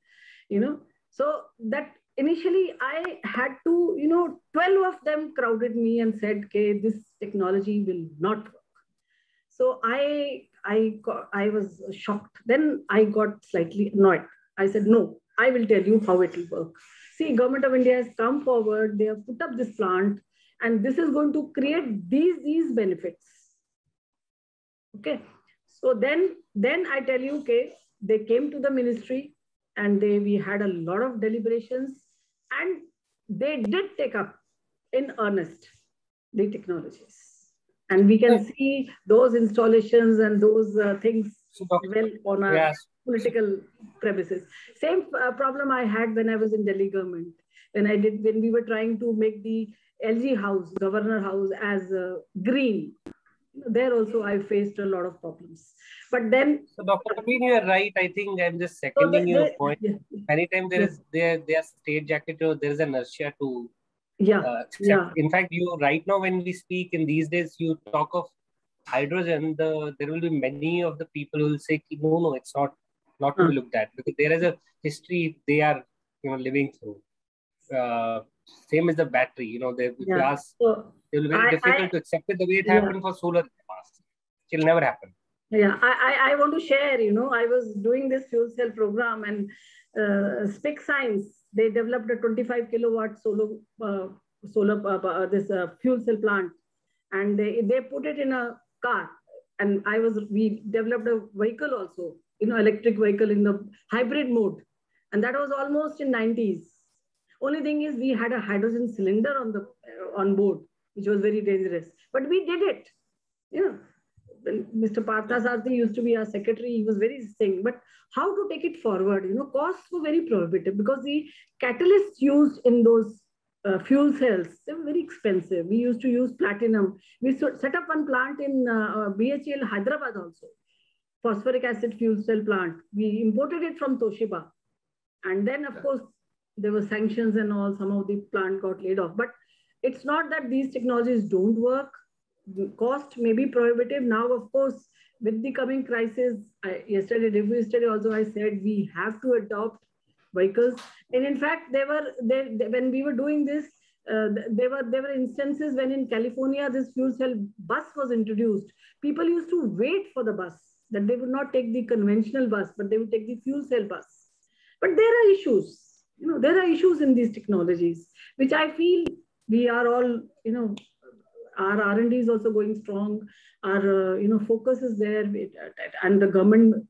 So that initially I had to, 12 of them crowded me and said, okay, this technology will not work. So I was shocked. Then I got slightly annoyed. I said, no, I will tell you how it will work. See, Government of India has come forward. They have put up this plant, and this is going to create these benefits. Okay. So then I tell you, okay, they came to the ministry, and we had a lot of deliberations, and they did take up in earnest the technologies. And we can see those installations and those things well on our political premises. Same problem I had when I was in Delhi government, when we were trying to make the LG house, Governor House, as green. There also I faced a lot of problems. But then, so Dr. Praveen, you are right. I think I'm just seconding your point. Yeah. Many times there are state jacket, or there is an inertia to In fact, right now when we speak in these days, you talk of hydrogen, there will be many of the people who will say, no, it's not to be looked at, because there is a history they are living through. Same as the battery, if you ask, it will be very difficult to accept it the way it happened for solar in the past. It will never happen. Yeah, I want to share, I was doing this fuel cell program, and SPIC Science, they developed a 25 kilowatt this fuel cell plant, and they put it in a car, and we developed a vehicle also, electric vehicle in the hybrid mode, and that was almost in 90s. Only thing is we had a hydrogen cylinder on board, which was very dangerous, but we did it. When Mr. Parthasarathi used to be our secretary, he was very saying, but how to take it forward? Costs were very prohibitive because the catalysts used in those fuel cells, they were very expensive. We used to use platinum. We set up one plant in BHEL Hyderabad also, phosphoric acid fuel cell plant. We imported it from Toshiba. And then, of course, there were sanctions and all. Some of the plant got laid off. But it's not that these technologies don't work. The cost may be prohibitive. Now, of course, with the coming crisis, yesterday also I said we have to adopt vehicles. And in fact, when we were doing this, there were instances when in California, this fuel cell bus was introduced. People used to wait for the bus, that they would not take the conventional bus, but they would take the fuel cell bus. But there are issues, there are issues in these technologies, which I feel we are all, our R&D is also going strong. Our, focus is there, and the government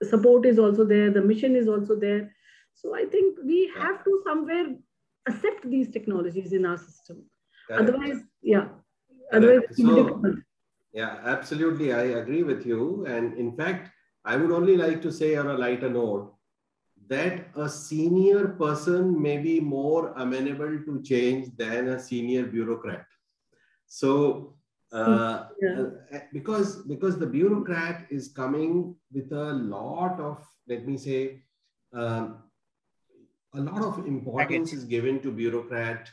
support is also there. The mission is also there. So I think we have to somewhere accept these technologies in our system. Correct. Otherwise, otherwise it's difficult. Yeah, absolutely. I agree with you. And in fact, I would only like to say on a lighter note that a senior person may be more amenable to change than a senior bureaucrat. So, because the bureaucrat is coming with a lot of, let me say, a lot of importance is given to bureaucrat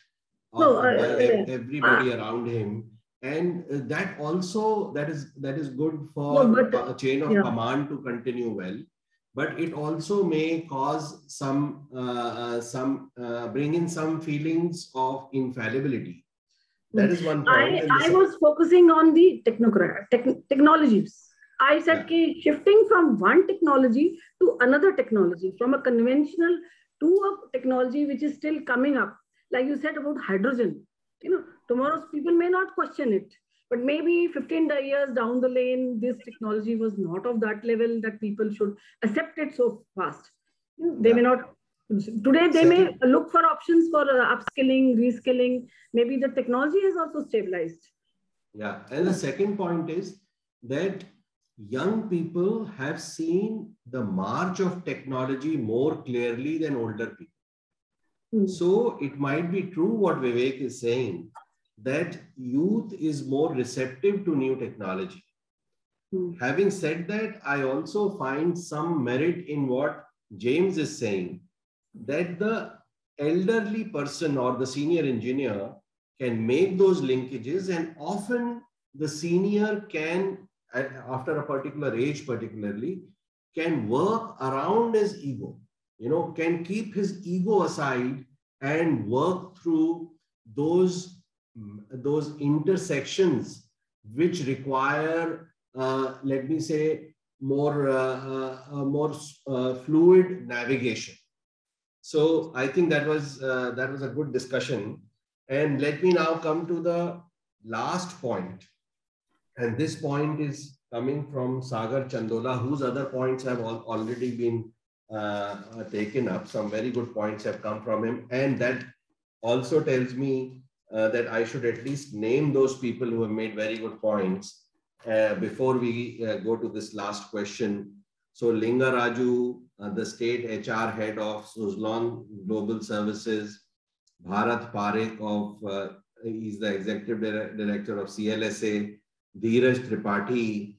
by everybody around him, and that is good for a chain of command to continue well. But it also may cause some bring in some feelings of infallibility. That is one point. I was focusing on the technologies. I said shifting from one technology to another technology, from a conventional to a technology which is still coming up. Like you said about hydrogen, tomorrow's people may not question it, but maybe 15 years down the lane, this technology was not of that level that people should accept it so fast. They may not. Today, they may look for options for upskilling, reskilling. Maybe the technology has also stabilized. Yeah. And the second point is that young people have seen the march of technology more clearly than older people. So it might be true what Vivek is saying, that youth is more receptive to new technology. Having said that, I also find some merit in what James is saying, that the elderly person or the senior engineer can make those linkages, and often the senior can, after a particular age particularly, can work around his ego, can keep his ego aside and work through those intersections which require, let me say, more fluid navigation. So I think that was a good discussion. And let me now come to the last point. And this point is coming from Sagar Chandola, whose other points have already been taken up. Some very good points have come from him. And that also tells me that I should at least name those people who have made very good points before we go to this last question. So Linga Raju, the state HR head of Suzlon Global Services, Bharat Parekh of, he's the executive director of CLSA, Dheeraj Tripathi,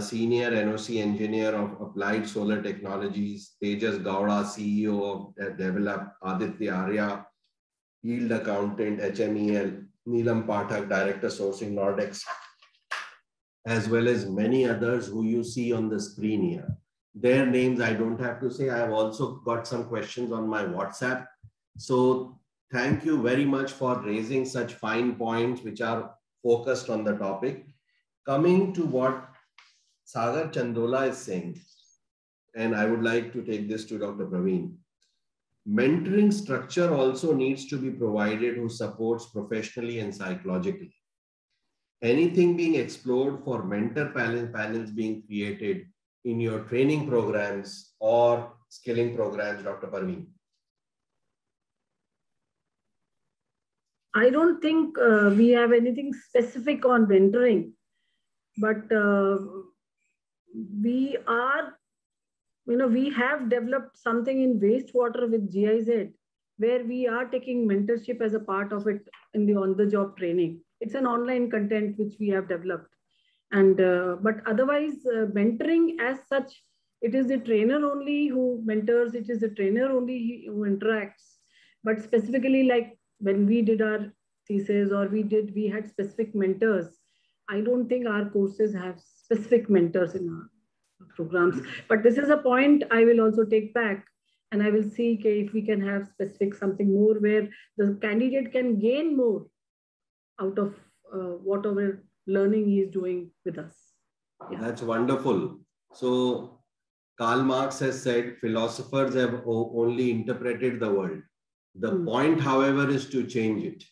senior NOC engineer of Applied Solar Technologies, Tejas Gowda, CEO of Develop, Aditya Arya, yield accountant, HMEL, Neelam Pathak, director sourcing Nordex, as well as many others who you see on the screen here. Their names I don't have to say. I have also got some questions on my WhatsApp. So thank you very much for raising such fine points which are focused on the topic. Coming to what Sagar Chandola is saying, and I would like to take this to Dr. Praveen. Mentoring structure also needs to be provided who supports professionally and psychologically. Anything being explored for mentor panels being created in your training programs or skilling programs, Dr. Parveen? I don't think we have anything specific on mentoring, but we have developed something in wastewater with GIZ, where we are taking mentorship as a part of it in the on-the-job training. It's an online content which we have developed. And but otherwise, mentoring as such, it is the trainer only who mentors, it is the trainer only who interacts. But specifically, like when we did our thesis or we had specific mentors, I don't think our courses have specific mentors in our programs. But this is a point I will also take back, and I will see if we can have specific something more where the candidate can gain more out of whatever learning he is doing with us. Yeah. That's wonderful. So Karl Marx has said philosophers have only interpreted the world. The point, however, is to change it.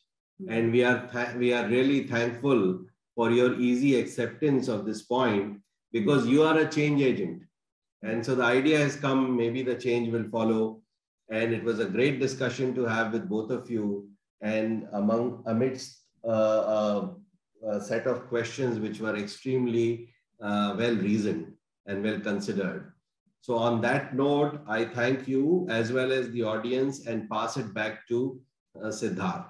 And we are really thankful for your easy acceptance of this point, because you are a change agent. And so the idea has come, maybe the change will follow. And it was a great discussion to have with both of you. And amidst a set of questions which were extremely well reasoned and well considered. So on that note, I thank you as well as the audience and pass it back to Siddharth.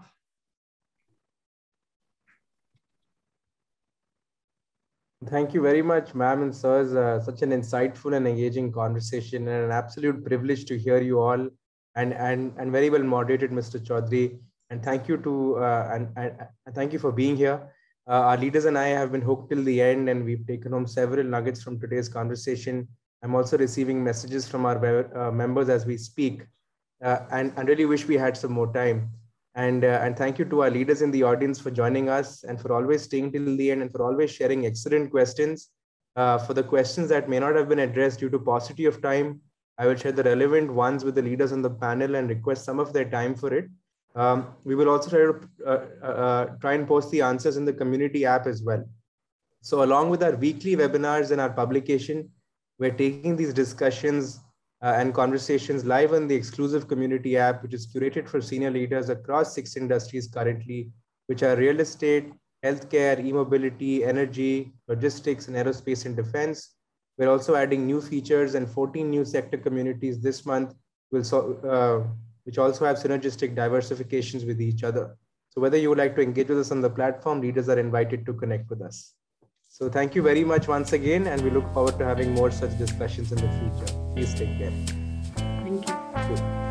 Thank you very much, ma'am and sirs. Such an insightful and engaging conversation, and an absolute privilege to hear you all, and very well moderated, Mr. Chaudhary. And thank you to and thank you for being here. Our leaders and I have been hooked till the end, and we've taken home several nuggets from today's conversation. I'm also receiving messages from our members as we speak, and I really wish we had some more time. And thank you to our leaders in the audience for joining us and for always staying till the end and for always sharing excellent questions. For the questions that may not have been addressed due to paucity of time, I will share the relevant ones with the leaders on the panel and request some of their time for it. We will also try and post the answers in the community app as well. So along with our weekly webinars and our publication, we're taking these discussions and conversations live on the exclusive community app, which is curated for senior leaders across 6 industries currently, which are real estate, healthcare, e-mobility, energy, logistics, and aerospace and defense. We're also adding new features and 14 new sector communities this month, which also have synergistic diversifications with each other. So whether you would like to engage with us on the platform, leaders are invited to connect with us. So thank you very much once again, and we look forward to having more such discussions in the future. Please take care. Thank you.